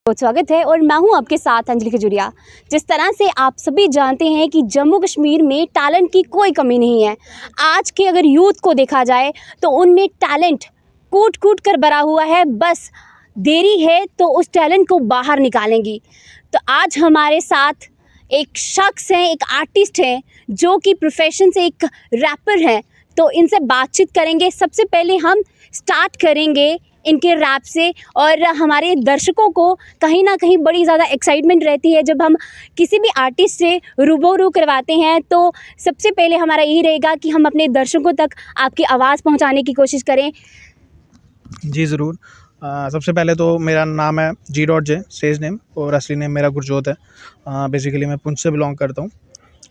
बहुत स्वागत है और मैं हूं आपके साथ अंजलि खजूरिया। जिस तरह से आप सभी जानते हैं कि जम्मू कश्मीर में टैलेंट की कोई कमी नहीं है। आज के अगर यूथ को देखा जाए तो उनमें टैलेंट कूट कूट कर भरा हुआ है, बस देरी है तो उस टैलेंट को बाहर निकालेंगी। तो आज हमारे साथ एक शख्स हैं, एक आर्टिस्ट हैं जो कि प्रोफेशन से एक रैपर हैं, तो इनसे बातचीत करेंगे। सबसे पहले हम स्टार्ट करेंगे इनके रैप से, और हमारे दर्शकों को कहीं ना कहीं बड़ी ज़्यादा एक्साइटमेंट रहती है जब हम किसी भी आर्टिस्ट से रूबरू करवाते हैं। तो सबसे पहले हमारा यही रहेगा कि हम अपने दर्शकों तक आपकी आवाज़ पहुंचाने की कोशिश करें। जी ज़रूर। सबसे पहले तो मेरा नाम है G.J, स्टेज नेम, और असली नेम मेरा गुरजोत है। बेसिकली मैं पुंछ से बिलोंग करता हूँ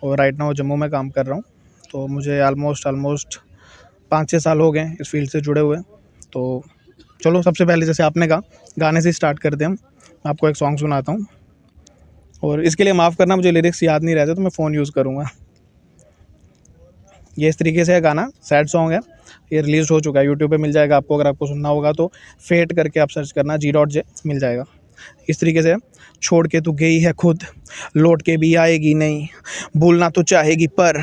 और राइट नाउ जम्मू में काम कर रहा हूँ। तो मुझे ऑलमोस्ट 5-6 साल हो गए इस फील्ड से जुड़े हुए। तो चलो सबसे पहले जैसे आपने कहा गाने से स्टार्ट करते हैं। हम आपको एक सॉन्ग सुनाता हूँ और इसके लिए माफ़ करना, मुझे लिरिक्स याद नहीं रहते तो मैं फ़ोन यूज़ करूँगा। ये इस तरीके से है गाना, सैड सॉन्ग है। ये रिलीज़ हो चुका है, यूट्यूब पे मिल जाएगा आपको। अगर आपको सुनना होगा तो फेट करके आप सर्च करना, G.J मिल जाएगा। इस तरीके से, छोड़ के तू गई है खुद, लौट के भी आएगी नहीं। भूलना तो चाहेगी पर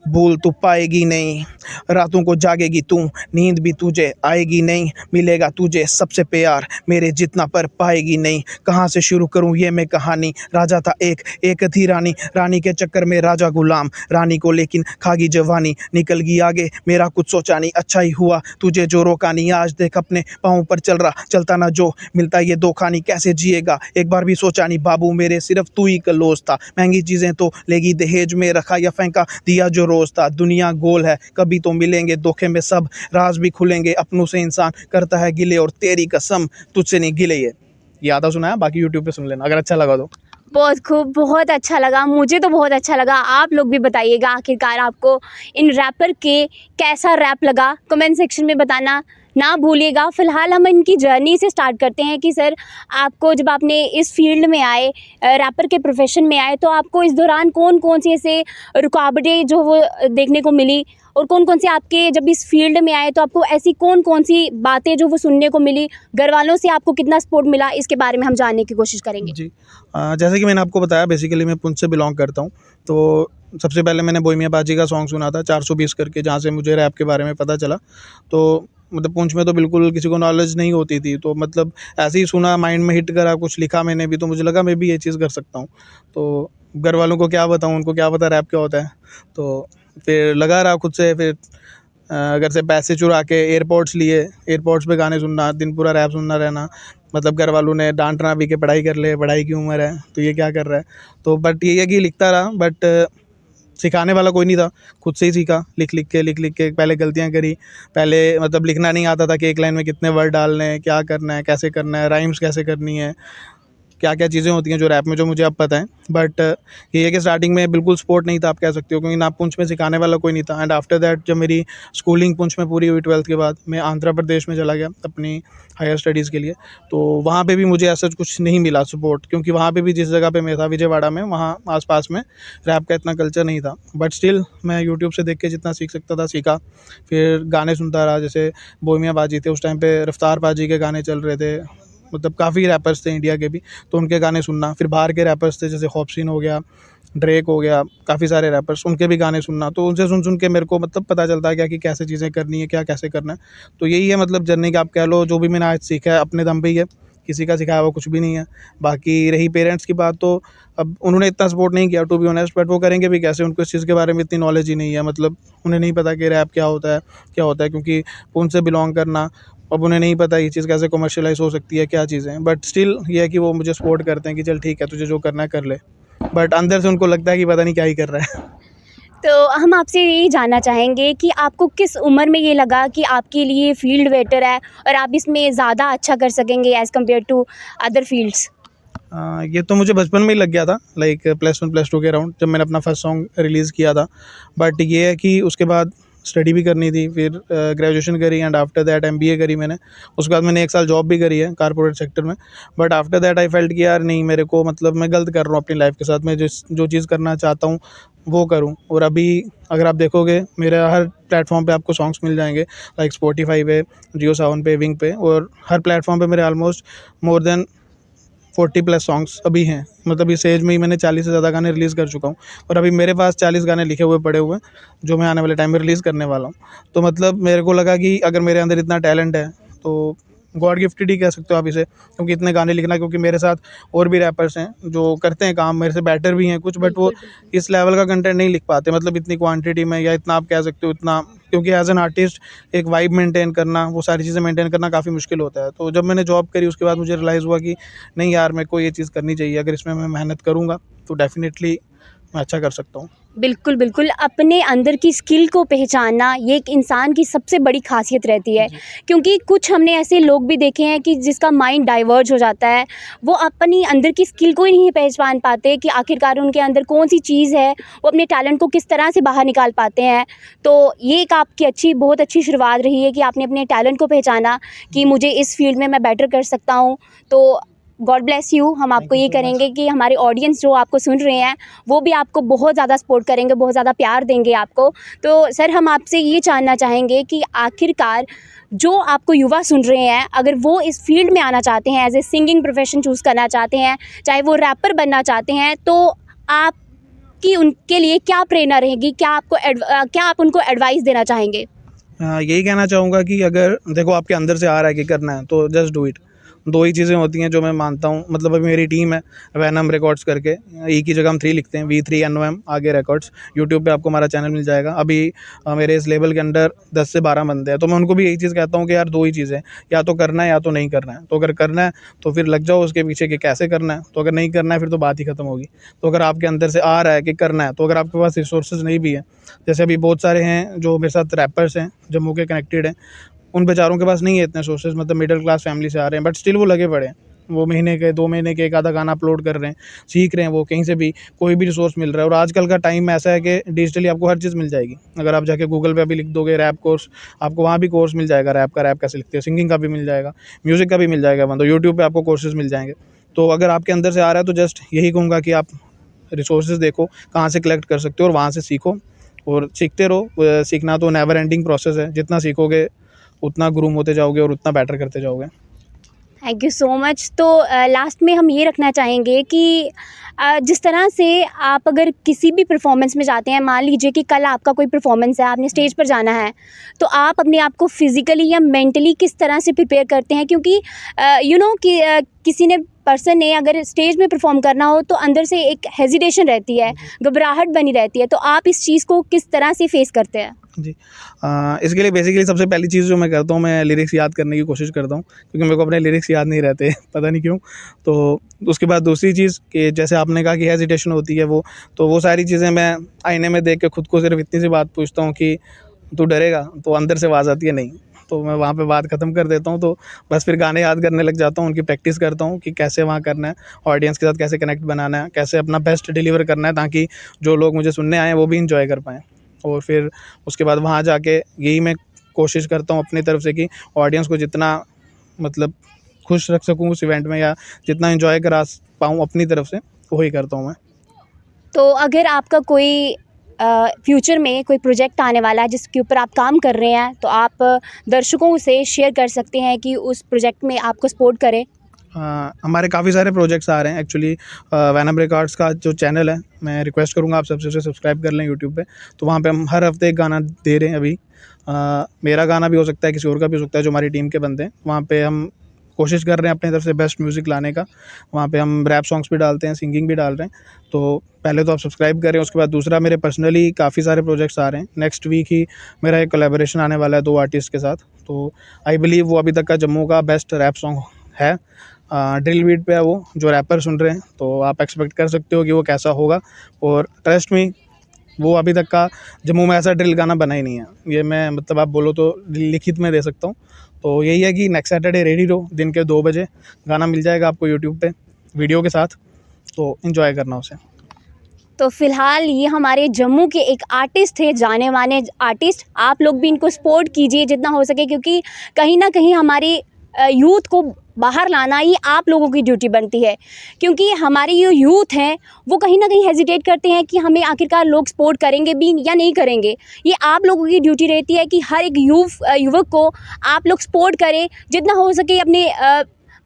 भूल तू पाएगी नहीं। रातों को जागेगी तू, नींद भी तुझे आएगी नहीं। मिलेगा तुझे सबसे प्यार मेरे जितना पर पाएगी नहीं। कहाँ से शुरू करूँ ये मैं कहानी। राजा था एक थी रानी, रानी के चक्कर में राजा गुलाम। रानी को लेकिन खागी जवानी, निकल गई आगे मेरा कुछ सोचा नहीं। अच्छा ही हुआ तुझे जो रोका नहीं। आज देख अपने पाँव पर चल रहा, चलता ना जो मिलता ये दो खानी। कैसे जिएगा एक बार भी सोचा नहीं। बाबू मेरे सिर्फ तू ही कलोस था। महंगी चीज़ें तो लेगी दहेज में, रखा या फेंका दिया जो रोज़ था। दुनिया गोल है कभी तो मिलेंगे धोखे में सब राज भी खुलेंगे। अपनों से इंसान करता है गिले और तेरी कसम तुझसे नहीं गिले। ये आधा सुना है, बाकी यूट्यूब पे सुन लेना अगर अच्छा लगा तो। बहुत खूब, बहुत अच्छा लगा, मुझे तो बहुत अच्छा लगा। आप लोग भी बताइएगा आखिरकार आपको इन रैपर के कैसा रैप लगा, कमेंट सेक्शन में बताना ना भूलिएगा। फ़िलहाल हम इनकी जर्नी से स्टार्ट करते हैं कि सर आपको जब आपने इस फील्ड में आए, रैपर के प्रोफेशन में आए, तो आपको इस दौरान कौन कौन सी ऐसे रुकावटें जो वो देखने को मिली, और कौन कौन से आपके जब इस फील्ड में आए तो आपको ऐसी कौन कौन सी बातें जो वो सुनने को मिली, घर वालों से आपको कितना सपोर्ट मिला, इसके बारे में हम जानने की कोशिश करेंगे। जी। जैसे कि मैंने आपको बताया, बेसिकली मैं पुंछ से बिलोंग करता हूँ। तो सबसे पहले मैंने बोई मियां बाजी का सॉन्ग सुना था 420 करके, जहाँ से मुझे रैप के बारे में पता चला। तो मतलब पुंछ में तो बिल्कुल किसी को नॉलेज नहीं होती थी, तो मतलब ऐसे ही सुना, माइंड में हिट करा, कुछ लिखा मैंने भी, तो मुझे लगा मैं भी ये चीज़ कर सकता हूँ। तो घर वालों को क्या बताऊँ, उनको क्या पता रैप क्या होता है। तो फिर लगा रहा खुद से। फिर घर से पैसे चुरा के एयरपोर्ट्स लिए, एयरपोर्ट्स पे गाने सुनना, दिन पूरा रैप सुनना रहना। मतलब घर वालों ने डांटना भी कि पढ़ाई कर ले, पढ़ाई की उम्र है तो ये क्या कर रहा है। तो बट ये है कि लिखता रहा, बट सिखाने वाला कोई नहीं था, खुद से ही सीखा। लिख लिख के पहले गलतियाँ करी। पहले मतलब लिखना नहीं आता था कि एक लाइन में कितने वर्ड डालने हैं, क्या करना है, कैसे करना है, राइम्स कैसे करनी है, क्या क्या चीज़ें होती हैं जो रैप में, जो मुझे अब पता है। बट ये है कि स्टार्टिंग में बिल्कुल सपोर्ट नहीं था, आप कह सकते हो, क्योंकि ना पुंछ में सिखाने वाला कोई नहीं था। एंड आफ्टर दैट जब मेरी स्कूलिंग पुंछ में पूरी हुई 12th के बाद, मैं आंध्र प्रदेश में चला गया अपनी हायर स्टडीज़ के लिए। तो वहाँ पे भी मुझे ऐसा कुछ नहीं मिला सपोर्ट, क्योंकि वहाँ पे भी जिस जगह पे मैं था, विजयवाड़ा में, वहाँ आस-पास में रैप का इतना कल्चर नहीं था। बट स्टिल मैं यूट्यूब से देख के जितना सीख सकता था सीखा। फिर गाने सुनता रहा, जैसे बोई मियां बाजी थे उस टाइम पे, रफ्तार बाजी के गाने चल रहे थे। मतलब काफ़ी रैपर्स थे इंडिया के भी, तो उनके गाने सुनना। फिर बाहर के रैपर्स थे जैसे हॉपसिन हो गया, ड्रेक हो गया, काफ़ी सारे रैपर्स, उनके भी गाने सुनना। तो उनसे सुन के मेरे को मतलब पता चलता गया कि कैसे चीज़ें करनी है, क्या कैसे करना है। तो यही है मतलब जर्नी का, आप कह लो। जो भी मैंने आज सीखा है अपने दम पे ही है, किसी का सिखाया हुआ कुछ भी नहीं है। बाकी रही पेरेंट्स की बात, तो अब उन्होंने इतना सपोर्ट नहीं किया टू बी ऑनेस्ट, बट वो करेंगे भी कैसे, उनको इस चीज़ के बारे में इतनी नॉलेज ही नहीं है। मतलब उन्हें नहीं पता कि रैप क्या होता है, क्योंकि पुंछ से बिलोंग करना, अब उन्हें नहीं पता ये चीज़ कैसे कमर्शियलाइज़ हो सकती है, क्या चीज़ें हैं। बट स्टिल ये है कि वो मुझे सपोर्ट करते हैं कि चल ठीक है, तुझे जो करना है कर ले। बट अंदर से उनको लगता है कि पता नहीं क्या ही कर रहा है। तो हम आपसे यही जानना चाहेंगे कि आपको किस उम्र में ये लगा कि आपके लिए फील्ड बेटर है और आप इसमें ज़्यादा अच्छा कर सकेंगे as compared to other fields. ये तो मुझे बचपन में ही लग गया था, लाइक +1 +2 के अराउंड, जब मैंने अपना फर्स्ट सॉन्ग रिलीज़ किया था। बट ये है कि उसके बाद स्टडी भी करनी थी, फिर ग्रेजुएशन करी, एंड आफ्टर दैट MBA करी मैंने। उसके बाद मैंने 1 साल जॉब भी करी है कारपोरेट सेक्टर में। But after that I felt कि यार नहीं, मेरे को मतलब मैं गलत कर रहा हूँ अपनी लाइफ के साथ। मैं जो चीज़ करना चाहता हूँ वो करूँ। और अभी अगर आप देखोगे मेरे हर प्लेटफॉर्म पे आपको सॉन्ग्स मिल जाएंगे, लाइक स्पॉटिफाई पे, जियो सावन पे, विंग पे, और हर प्लेटफॉर्म पे मेरे ऑलमोस्ट मोर देन 40+ सॉन्ग्स अभी हैं, मतलब इस एज में ही मैंने 40 से ज़्यादा गाने रिलीज़ कर चुका हूँ और अभी मेरे पास 40 गाने लिखे हुए पड़े हुए हैं जो मैं आने वाले टाइम में रिलीज़ करने वाला हूँ। तो मतलब मेरे को लगा कि अगर मेरे अंदर इतना टैलेंट है तो गॉड गिफ्टेड ही कह सकते हो आप इसे, क्योंकि इतने गाने लिखना, क्योंकि मेरे साथ और भी रैपर्स हैं जो करते हैं काम, मेरे से बेटर भी हैं कुछ, बट वो इस लेवल का कंटेंट नहीं लिख पाते, मतलब इतनी क्वांटिटी में, या इतना आप कह सकते हो इतना, क्योंकि एज एन आर्टिस्ट एक वाइब मेंटेन करना, वो सारी चीज़ें मेंटेन करना काफ़ी मुश्किल होता है। तो जब मैंने जॉब करी उसके बाद मुझे रियलाइज़ हुआ कि नहीं यार, मेरे को ये चीज़ करनी चाहिए, अगर इसमें मैं मेहनत करूँगा तो डेफिनेटली मैं अच्छा कर सकता हूँ। बिल्कुल, बिल्कुल। अपने अंदर की स्किल को पहचानना ये एक इंसान की सबसे बड़ी ख़ासियत रहती है, क्योंकि कुछ हमने ऐसे लोग भी देखे हैं कि जिसका माइंड डाइवर्ज हो जाता है, वो अपनी अंदर की स्किल को ही नहीं पहचान पाते कि आखिरकार उनके अंदर कौन-सी चीज़ है, वो अपने टैलेंट को किस तरह से बाहर निकाल पाते हैं। तो ये एक आपकी बहुत अच्छी शुरुआत रही है कि आपने अपने टैलेंट को पहचाना कि मुझे इस फ़ील्ड में मैं बेटर कर सकता हूँ। तो गॉड ब्लेस यू। हम आपको ये करेंगे कि हमारे ऑडियंस जो आपको सुन रहे हैं वो भी आपको बहुत ज़्यादा सपोर्ट करेंगे, बहुत ज़्यादा प्यार देंगे आपको। तो सर, हम आपसे ये जानना चाहेंगे कि आखिरकार जो आपको युवा सुन रहे हैं, अगर वो इस फील्ड में आना चाहते हैं, as a singing profession choose करना चाहते हैं, चाहे वो रैपर बनना चाहते हैं, तो आपकी उनके लिए क्या प्रेरणा रहेगी? क्या आप उनको एडवाइस देना चाहेंगे? यही कहना चाहूँगा कि अगर देखो आपके अंदर से आ रहा है कि करना है तो जस्ट डू इट। दो ही चीज़ें होती हैं जो मैं मानता हूँ, मतलब अभी मेरी टीम है वैनम रिकॉर्ड्स करके, ई की जगह हम 3 लिखते हैं, V3NOM आगे रिकॉर्ड्स। यूट्यूब पे आपको हमारा चैनल मिल जाएगा। अभी मेरे इस लेबल के अंडर 10 से 12 बंदे हैं, तो मैं उनको भी यही चीज़ कहता हूँ कि यार दो ही चीज़ें, या तो करना है या तो नहीं करना है। तो अगर करना है तो फिर लग जाओ उसके पीछे कि कैसे करना है, तो अगर नहीं करना है फिर तो बात ही ख़त्म होगी। तो अगर आपके अंदर से आ रहा है कि करना है, तो अगर आपके पास रिसोर्सेज नहीं भी है, जैसे अभी बहुत सारे हैं जो मेरे साथ रैपर्स हैं जम्मू के कनेक्टेड हैं, उन बेचारों के पास नहीं है इतने सोर्सेज, मतलब मिडिल क्लास फैमिली से आ रहे हैं, बट स्टिल वो लगे पड़े हैं। वो महीने के 2 महीने के एक आधा गाना अपलोड कर रहे हैं, सीख रहे हैं, वो कहीं से भी कोई भी रिसोर्स मिल रहा है। और आजकल का टाइम ऐसा है कि डिजिटली आपको हर चीज़ मिल जाएगी। अगर आप जाके गूगल पे अभी लिख दोगे रैप कोर्स, आपको वहाँ भी कोर्स मिल जाएगा रैप का, रैप कैसे लिखते हैं, सिंगिंग का भी मिल जाएगा, म्यूज़िक का भी मिल जाएगा, मतलब यूट्यूब पे आपको कोर्सेज़ मिल जाएंगे। तो अगर आपके अंदर से आ रहा है तो जस्ट यही कहूँगा कि आप रिसोर्सेज देखो कहाँ से कलेक्ट कर सकते हो और वहाँ से सीखो और सीखते रहो। सीखना तो नेवर एंडिंग प्रोसेस है, जितना सीखोगे उतना ग्रूम होते जाओगे और उतना बेटर करते जाओगे। Thank you so much. तो लास्ट में हम ये रखना चाहेंगे कि जिस तरह से आप अगर किसी भी परफॉर्मेंस में जाते हैं, मान लीजिए कि कल आपका कोई परफॉर्मेंस है, आपने स्टेज पर जाना है, तो आप अपने आप को फिज़िकली या मेंटली किस तरह से प्रिपेयर करते हैं? क्योंकि कि पर्सन ने अगर स्टेज में परफॉर्म करना हो तो अंदर से एक हेजिटेशन रहती है, घबराहट बनी रहती है, तो आप इस चीज़ को किस तरह से फेस करते हैं? जी। इसके लिए बेसिकली सबसे पहली चीज़ जो मैं करता हूँ, मैं लिरिक्स याद करने की कोशिश करता हूँ, क्योंकि मेरे को अपने लिरिक्स याद नहीं रहते पता नहीं क्यों। तो उसके बाद दूसरी चीज़ कि जैसे आपने कहा कि हेजिटेशन होती है तो वो सारी चीज़ें मैं आईने में देख के खुद को सिर्फ इतनी सी बात पूछता हूँ कि तू डरेगा? तो अंदर से आवाज़ आती है नहीं, तो मैं वहाँ पे बात ख़त्म कर देता हूँ। तो बस फिर गाने याद करने लग जाता हूँ, उनकी प्रैक्टिस करता हूँ कि कैसे वहाँ करना है, ऑडियंस के साथ कैसे कनेक्ट बनाना है, कैसे अपना बेस्ट डिलीवर करना है, ताकि जो लोग मुझे सुनने आए हैं वो भी एंजॉय कर पाएँ। और फिर उसके बाद वहाँ जाके यही मैं कोशिश करता हूँ अपनी तरफ से कि ऑडियंस को जितना मतलब खुश रख सकूँ उस इवेंट में, या जितना एंजॉय करा पाऊँ अपनी तरफ से, वही करता हूँ मैं। तो अगर आपका कोई फ्यूचर में कोई प्रोजेक्ट आने वाला है जिसके ऊपर आप काम कर रहे हैं, तो आप दर्शकों से शेयर कर सकते हैं कि उस प्रोजेक्ट में आपको सपोर्ट करें? हमारे काफ़ी सारे प्रोजेक्ट्स आ रहे हैं एक्चुअली। वैनम रिकॉर्ड्स का जो चैनल है, मैं रिक्वेस्ट करूँगा आप सबसे उसे सब्सक्राइब कर लें यूट्यूब पे। तो वहाँ पे हम हर हफ्ते एक गाना दे रहे हैं अभी। मेरा गाना भी हो सकता है, किसी और का भी हो सकता है, जो हमारी टीम के बंदे हैं। वहाँ पे हम कोशिश कर रहे हैं अपनी तरफ से बेस्ट म्यूज़िक लाने का। वहाँ पे हम रैप सॉन्ग्स भी डालते हैं, सिंगिंग भी डाल रहे हैं। तो पहले तो आप सब्सक्राइब करें। उसके बाद दूसरा, मेरे पर्सनली काफ़ी सारे प्रोजेक्ट्स आ रहे हैं। नेक्स्ट वीक ही मेरा एक कोलैबोरेशन आने वाला है 2 आर्टिस्ट के साथ। तो आई बिलीव वो अभी तक का जम्मू का बेस्ट रैप सॉन्ग है। ड्रिल बीट पे है वो, जो रैपर सुन रहे हैं, तो आप एक्सपेक्ट कर सकते हो कि वो कैसा होगा। और ट्रस्ट मी, वो अभी तक का जम्मू में ऐसा ड्रिल गाना बना ही नहीं है। ये मैं मतलब आप बोलो तो लिखित में दे सकता हूँ। तो यही है कि नेक्स्ट सैटरडे रेडी रहो, दिन के 2 बजे गाना मिल जाएगा आपको यूट्यूब पे वीडियो के साथ, तो एंजॉय करना उसे। तो फ़िलहाल ये हमारे जम्मू के एक आर्टिस्ट थे, जाने माने आर्टिस्ट। आप लोग भी इनको सपोर्ट कीजिए जितना हो सके, क्योंकि कहीं ना कहीं हमारे यूथ को बाहर लाना ये आप लोगों की ड्यूटी बनती है। क्योंकि हमारे जो यूथ हैं वो कहीं ना कहीं हेजिटेट करते हैं कि हमें आखिरकार लोग सपोर्ट करेंगे भी या नहीं करेंगे। ये आप लोगों की ड्यूटी रहती है कि हर एक युवक को आप लोग सपोर्ट करें, जितना हो सके अपने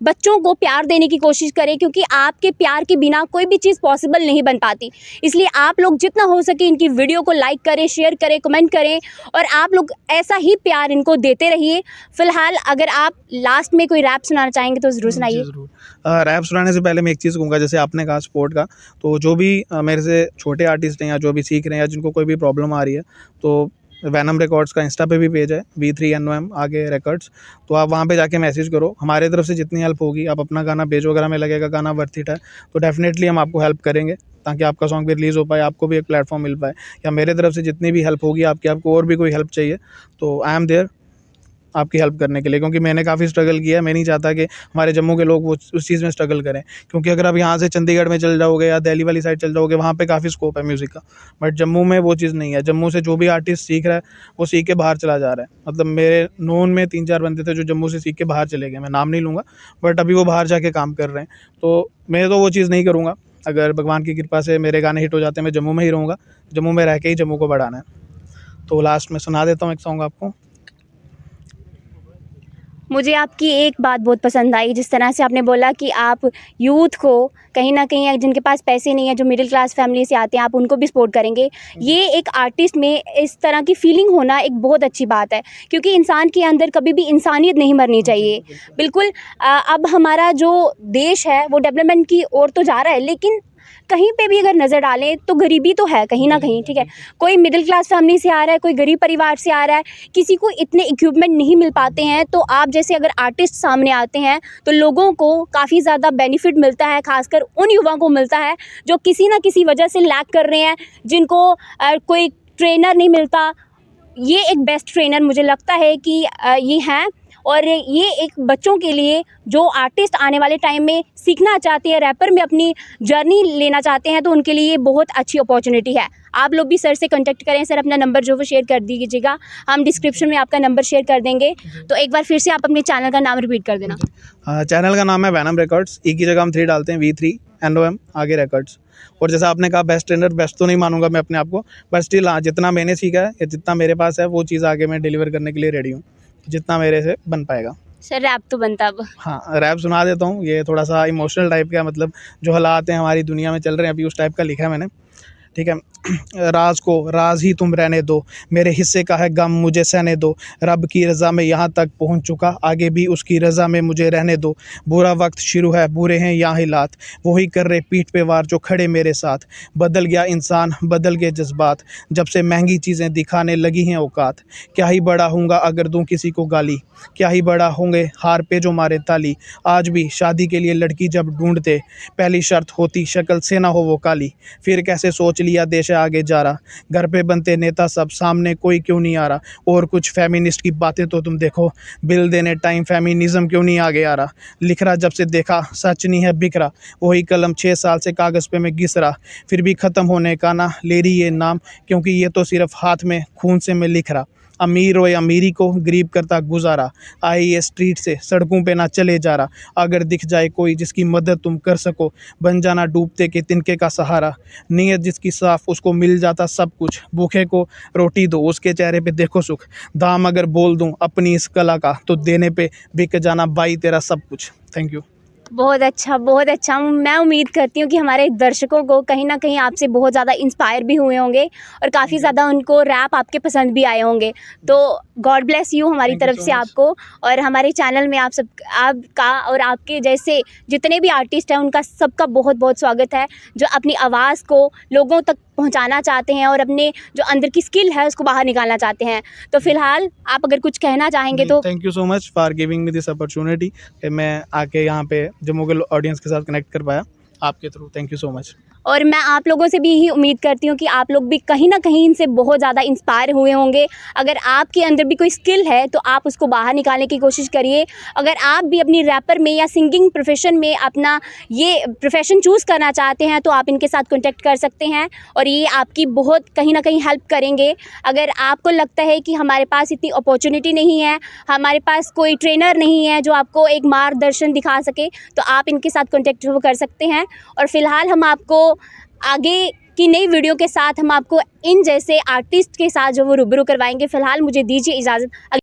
बच्चों को प्यार देने की कोशिश करें, क्योंकि आपके प्यार के बिना कोई भी चीज़ पॉसिबल नहीं बन पाती। इसलिए आप लोग जितना हो सके इनकी वीडियो को लाइक करें, शेयर करें, कमेंट करें और आप लोग ऐसा ही प्यार इनको देते रहिए। फ़िलहाल अगर आप लास्ट में कोई रैप सुनाना चाहेंगे तो ज़रूर सुनाइए। ज़रूर। रैप सुनाने से पहले मैं एक चीज़ कहूँगा, जैसे आपने कहा सपोर्ट का, तो जो भी मेरे से छोटे आर्टिस्ट हैं या जो भी सीख रहे हैं या जिनको कोई भी प्रॉब्लम आ रही है, तो वैनम रिकॉर्ड्स का इंस्टा पे भी पेज है, V3NOM आगे रिकॉर्ड्स, तो आप वहाँ पे जाके मैसेज करो। हमारे तरफ से जितनी हेल्प होगी, आप अपना गाना भेजो, अगर हमें लगेगा गाना वर्थ इट है तो डेफिनेटली हम आपको हेल्प करेंगे, ताकि आपका सॉन्ग भी रिलीज़ हो पाए, आपको भी एक प्लेटफॉर्म मिल पाए। या मेरे तरफ से जितनी भी हेल्प होगी आपको और भी कोई हेल्प चाहिए तो आई एम देयर आपकी हेल्प करने के लिए, क्योंकि मैंने काफ़ी स्ट्रगल किया है। मैं नहीं चाहता कि हमारे जम्मू के लोग वो उस चीज़ में स्ट्रगल करें, क्योंकि अगर आप यहाँ से चंडीगढ़ में चल जाओगे या दिल्ली वाली साइड चल जाओगे, वहाँ पे काफ़ी स्कोप है म्यूज़िक का, बट जम्मू में वो चीज़ नहीं है। जम्मू से जो भी आर्टिस्ट सीख रहा है वो सीख के बाहर चला जा रहा है। मतलब मेरे नोन में 3-4 बंदे थे जो जम्मू से सीख के बाहर चले गए, मैं नाम नहीं लूँगा, बट अभी वो बाहर जाके काम कर रहे हैं। तो मैं तो वो चीज़ नहीं करूँगा। अगर भगवान की कृपा से मेरे गाने हिट हो जाते हैं, मैं जम्मू में ही रहूँगा, जम्मू में रह के ही जम्मू को बढ़ाना है। तो लास्ट में सुना देता हूँ एक सॉन्ग आपको। मुझे आपकी एक बात बहुत पसंद आई, जिस तरह से आपने बोला कि आप यूथ को कहीं न कहीं, जिनके पास पैसे नहीं है, जो मिडिल क्लास फैमिली से आते हैं, आप उनको भी सपोर्ट करेंगे। ये एक आर्टिस्ट में इस तरह की फीलिंग होना एक बहुत अच्छी बात है, क्योंकि इंसान के अंदर कभी भी इंसानियत नहीं मरनी चाहिए। बिल्कुल अब हमारा जो देश है वो डेवलपमेंट की ओर तो जा रहा है, लेकिन कहीं पे भी अगर नज़र डालें तो गरीबी तो है कहीं ना कहीं, ठीक है। कोई मिडिल क्लास फैमिली से आ रहा है, कोई गरीब परिवार से आ रहा है, किसी को इतने इक्विपमेंट नहीं मिल पाते हैं। तो आप जैसे अगर आर्टिस्ट सामने आते हैं तो लोगों को काफ़ी ज़्यादा बेनिफिट मिलता है, खासकर उन युवाओं को मिलता है जो किसी ना किसी वजह से लैग कर रहे हैं, जिनको कोई ट्रेनर नहीं मिलता। ये एक बेस्ट ट्रेनर मुझे लगता है कि ये हैं, और ये एक बच्चों के लिए जो आर्टिस्ट आने वाले टाइम में सीखना चाहते हैं, रैपर में अपनी जर्नी लेना चाहते हैं, तो उनके लिए ये बहुत अच्छी अपॉर्चुनिटी है। आप लोग भी सर से कांटेक्ट करें। सर अपना नंबर जो वो शेयर कर दीजिएगा, हम डिस्क्रिप्शन में आपका नंबर शेयर कर देंगे। तो एक बार फिर से आप अपने चैनल का नाम रिपीट कर देना। चैनल का नाम है वैनम रिकॉर्ड्स, ई की जगह हम 3 डालते हैं, V3NOM आगे रिकॉर्ड्स। और जैसा आपने कहा बेस्ट ट्रेनर, बेस्ट तो नहीं मानूंगा मैं अपने आप को, बट स्टिल हाँ, जितना मैंने सीखा है या जितना मेरे पास है वो चीज़ आगे मैं डिलीवर करने के लिए रेडी हूँ, जितना मेरे से बन पाएगा। सर रैप तो बनता अब। हाँ, रैप सुना देता हूँ। ये थोड़ा सा इमोशनल टाइप का, मतलब जो हालात हैं हमारी दुनिया में चल रहे हैं अभी, उस टाइप का लिखा है मैंने, ठीक है। राज को राज ही तुम रहने दो, मेरे हिस्से का है गम मुझे सहने दो, रब की रज़ा में यहाँ तक पहुँच चुका, आगे भी उसकी रज़ा में मुझे रहने दो। बुरा वक्त शुरू है, बुरे हैं यहाँ हालात, वही कर रहे पीठ पे वार जो खड़े मेरे साथ। बदल गया इंसान, बदल गए जज्बात, जब से महंगी चीज़ें दिखाने लगी हैं औकात। क्या ही बड़ा होऊंगा अगर दूं किसी को गाली, क्या ही बड़ा होंगे हार पे जो मारे ताली। आज भी शादी के लिए लड़की जब ढूंढते, पहली शर्त होती शक्ल से ना हो वो काली। फिर कैसे सोच लिया देश आगे जा रहा, घर पे बनते नेता सब, सामने कोई क्यों नहीं आ रहा। और कुछ फेमिनिस्ट की बातें तो तुम देखो, बिल देने टाइम फेमिनिज्म क्यों नहीं आगे आ रहा। लिख रहा जब से देखा सच नहीं है बिखरा, वही कलम 6 साल से कागज़ पे मैं घिस रहा। फिर भी ख़त्म होने का ना ले रही ये नाम, क्योंकि ये तो सिर्फ हाथ में खून से मैं लिख रहा। अमीर हो या अमीरी को गरीब करता गुजारा, आए ये स्ट्रीट से सड़कों पे ना चले जा रहा। अगर दिख जाए कोई जिसकी मदद तुम कर सको, बन जाना डूबते के तिनके का सहारा। नीयत जिसकी साफ उसको मिल जाता सब कुछ, भूखे को रोटी दो उसके चेहरे पे देखो सुख। दाम अगर बोल दूं अपनी इस कला का, तो देने पे बिक जाना भाई तेरा सब कुछ। Thank you. बहुत अच्छा, बहुत अच्छा। मैं उम्मीद करती हूँ कि हमारे दर्शकों को कहीं ना कहीं आपसे बहुत ज़्यादा इंस्पायर भी हुए होंगे और काफ़ी ज़्यादा उनको रैप आपके पसंद भी आए होंगे। तो गॉड ब्लेस यू हमारी Thank you तरफ so से much. आपको, और हमारे चैनल में आपका और आपके जैसे जितने भी आर्टिस्ट हैं उनका सबका बहुत बहुत स्वागत है, जो अपनी आवाज़ को लोगों तक पहुंचाना चाहते हैं और अपने जो अंदर की स्किल है उसको बाहर निकालना चाहते हैं। तो फिलहाल आप अगर कुछ कहना चाहेंगे तो। Thank you so much for giving me this opportunity कि मैं आके यहाँ पे जम्मू के ऑडियंस के साथ कनेक्ट कर पाया आपके through. Thank you so much. और मैं आप लोगों से भी यही उम्मीद करती हूँ कि आप लोग भी कहीं ना कहीं इनसे बहुत ज़्यादा इंस्पायर हुए होंगे। अगर आपके अंदर भी कोई स्किल है तो आप उसको बाहर निकालने की कोशिश करिए। अगर आप भी अपनी रैपर में या सिंगिंग प्रोफेशन में अपना ये प्रोफेशन चूज़ करना चाहते हैं तो आप इनके साथ कॉन्टेक्ट कर सकते हैं और ये आपकी बहुत कहीं ना कहीं हेल्प करेंगे। अगर आपको लगता है कि हमारे पास इतनी अपॉर्चुनिटी नहीं है, हमारे पास कोई ट्रेनर नहीं है जो आपको एक मार्गदर्शन दिखा सके, तो आप इनके साथ कॉन्टेक्ट कर सकते हैं। और फिलहाल हम आपको आगे की नई वीडियो के साथ हम आपको इन जैसे आर्टिस्ट के साथ जो वो रूबरू करवाएंगे। फ़िलहाल मुझे दीजिए इजाज़त।